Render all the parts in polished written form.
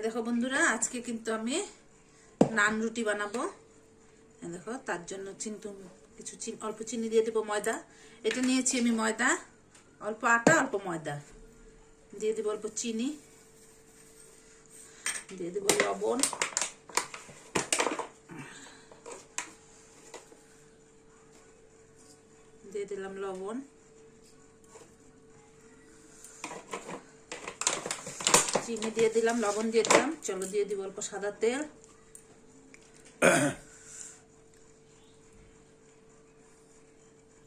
দেখো বন্ধুরা, আজকে কিন্তু আমি নান রুটি বানাবো। দেখো, তার জন্য কিছু অল্প চিনি দিয়ে দেবো, ময়দা। এটা নিয়েছি আমি ময়দা, অল্প আটা অল্প ময়দা দিয়ে দেবো, অল্প চিনি দিয়ে দেবো, লবণ দিয়ে দিলাম, লবণ চিনি দিয়ে দিলাম, লবণ দিয়ে দিলাম। চলো দিয়ে দিব অল্প সাদা তেল,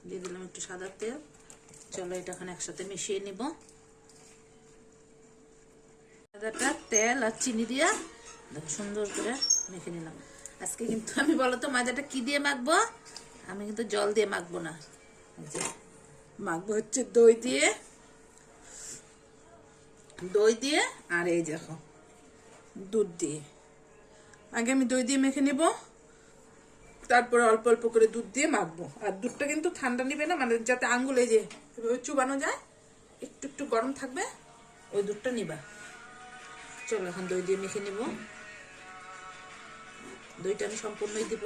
দিয়ে দিলাম একটু সাদা তেল। চলো এটা এখন একসাথে মিশিয়ে নিব। সাদাটা তেল আর চিনি দিয়ে দেখো সুন্দর করে মেখে নিলাম। আজকে কিন্তু আমি বলো তো ময়দাটা কি দিয়ে মাখবো? আমি কিন্তু জল দিয়ে মাখবো না, মাখবো হচ্ছে দই দিয়ে। দই দিয়ে আর এই দেখো দুধ দিয়ে। আগে আমি দই দিয়ে মেখে নিব, তারপরে অল্প অল্প করে দুধ দিয়ে মাখবো। আর দুধটা কিন্তু ঠান্ডা নিবে না, মানে যাতে আঙ্গুলে যে চুবানো যায়, একটু একটু গরম থাকবে, ওই দুধটা নিবা। চলো এখন দই দিয়ে মেখে নিব। দইটা আমি সম্পূর্ণই দিব।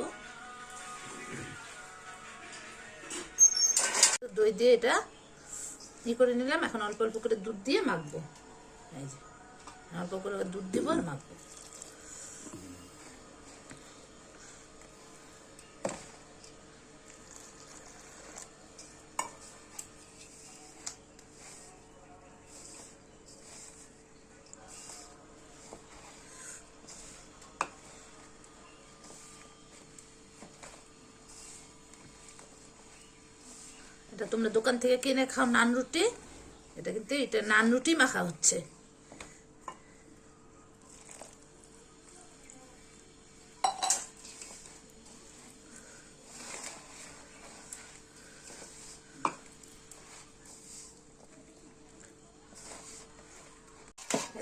দই দিয়ে এটা করে নিলাম। এখন অল্প অল্প করে দুধ দিয়ে মাখবো। এই যে অল্প করে দুধ দিব আর মাখবো। এটা তোমরা দোকান থেকে কিনে খাও নান রুটি, এটা কিন্তু এটা নান রুটি মাখা হচ্ছে।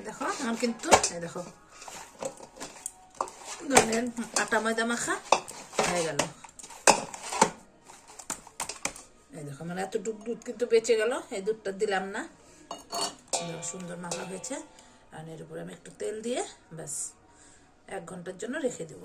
দেখো আমার কিন্তু দেখো আটা ময়দা মাখা হয়ে গেল। এই দেখো আমার এতটুক দুধ কিন্তু বেঁচে গেল, এই দুধটা দিলাম না। সুন্দর মাখা হয়েছে। আর এর উপরে আমি একটু তেল দিয়ে ব্যাস 1 ঘন্টার জন্য রেখে দেব।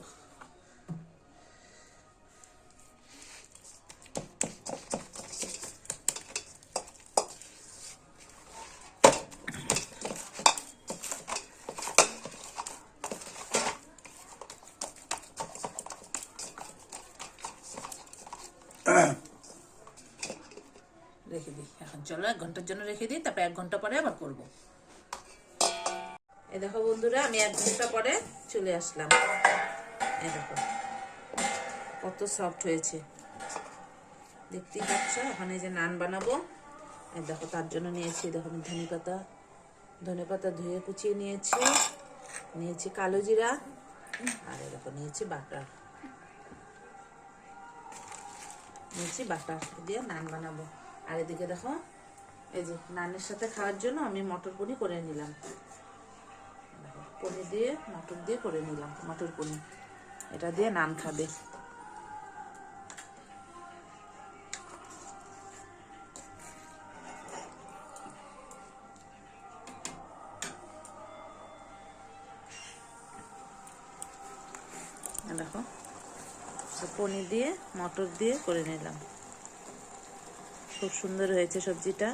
রেখে দিই এখন। চলো 1 ঘন্টার জন্য রেখে দিই, তারপর 1 ঘন্টা পরে আবার করবো। এই দেখো বন্ধুরা, আমি 1 ঘন্টা পরে চলে আসলাম। এই দেখো কত সফট হয়েছে, দেখতেই পাচ্ছ। এখন এই যে নান বানাবো। এই দেখো তার জন্য নিয়েছি, দেখো আমি ধনে পাতা ধুয়ে কুচিয়ে নিয়েছি কালো জিরা, আর এই দেখো নিয়েছি বাটার দিয়ে নান বানাবো। আর এদিকে দেখো এই যে নানের সাথে খাওয়ার জন্য আমি মটর পনির করে নিলাম। পনির দিয়ে মটর দিয়ে করে নিলাম, মটর পনির। এটা দিয়ে নান খাবে। দেখো পনির দিয়ে মটর দিয়ে করে নিলাম, খুব সুন্দর হয়েছে সবজিটা।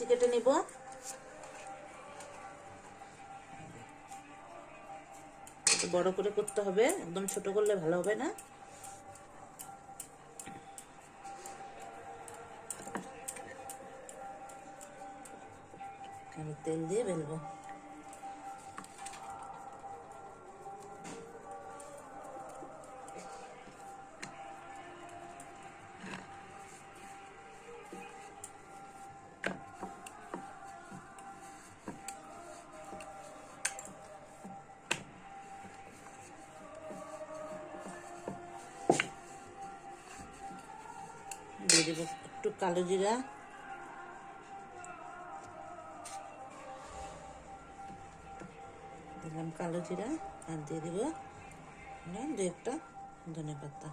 কেটে নিব। বড় করে করতে হবে, একদম ছোট করলে ভালো হবে না। আমি তেল দিয়ে বেলবো। দিয়ে দেবো একটু কালো জিরা, দিলাম কালো জিরা, আর দিয়ে দেবো দু একটা ধনে পাতা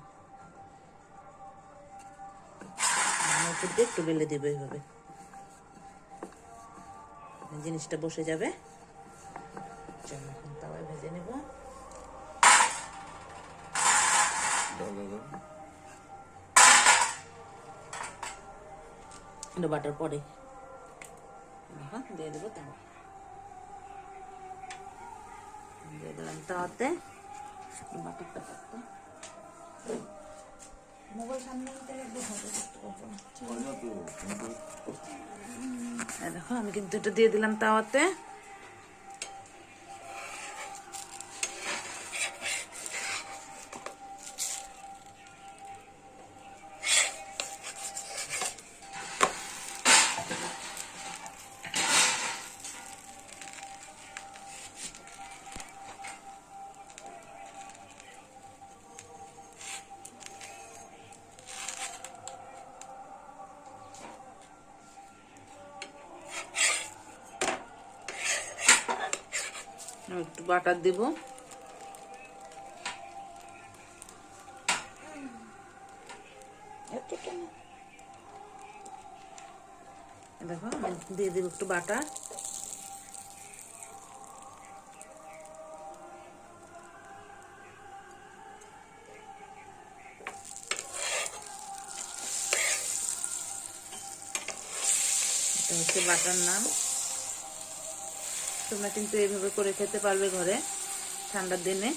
উপর দিয়ে একটু বেলে দেবো এইভাবে, জিনিসটা বসে যাবে। চলো এখন তাওয়ায় ভেজে নেব। এটা বাটার পরে দিয়ে দেবো তাওয়া, দিয়ে দিলাম তাওয়াতে বাটারটা করতে। মোবাইল সামনে দেখো আমি কিন্তু এটা দিয়ে দিলাম তাওয়াতে। একটু বাটার দিব, দেখো আমি দিয়ে দিব একটু বাটার। এটা হচ্ছে বাটার নান। তোমরা কিন্তু এইভাবে করে খেতে পারবে ঘরে ঠান্ডার দিনে।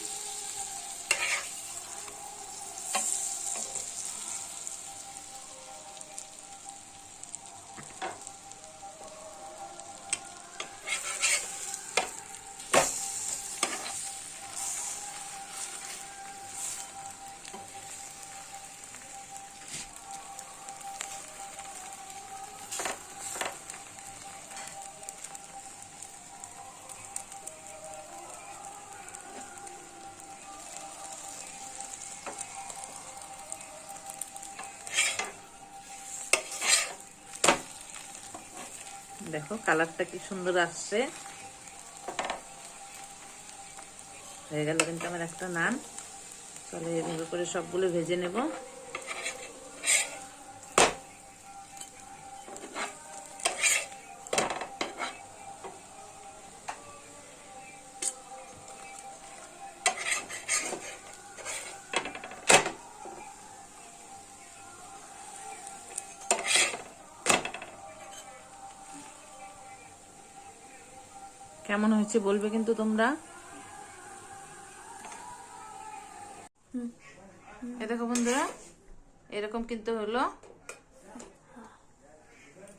দেখো কালারটা কি সুন্দর আসছে, হয়ে গেল কিন্তু আমার একটা নান। তাহলে এভাবে করে সবগুলো ভেজে নেব। কেমন হয়েছে বলবে কিন্তু তোমরা। এ দেখো বন্ধুরা, এরকম কিন্তু হলো।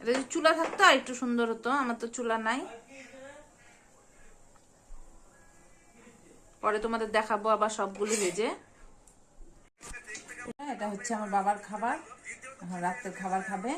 এটা যদি চুলা থাকতো আর একটু সুন্দর হতো, আমার তো চুলা নাই। পরে তোমাদের দেখাবো আবার সবগুলো ভেজে। এটা হচ্ছে আমার বাবার খাবার, এখন রাত্রের খাবার খাবে।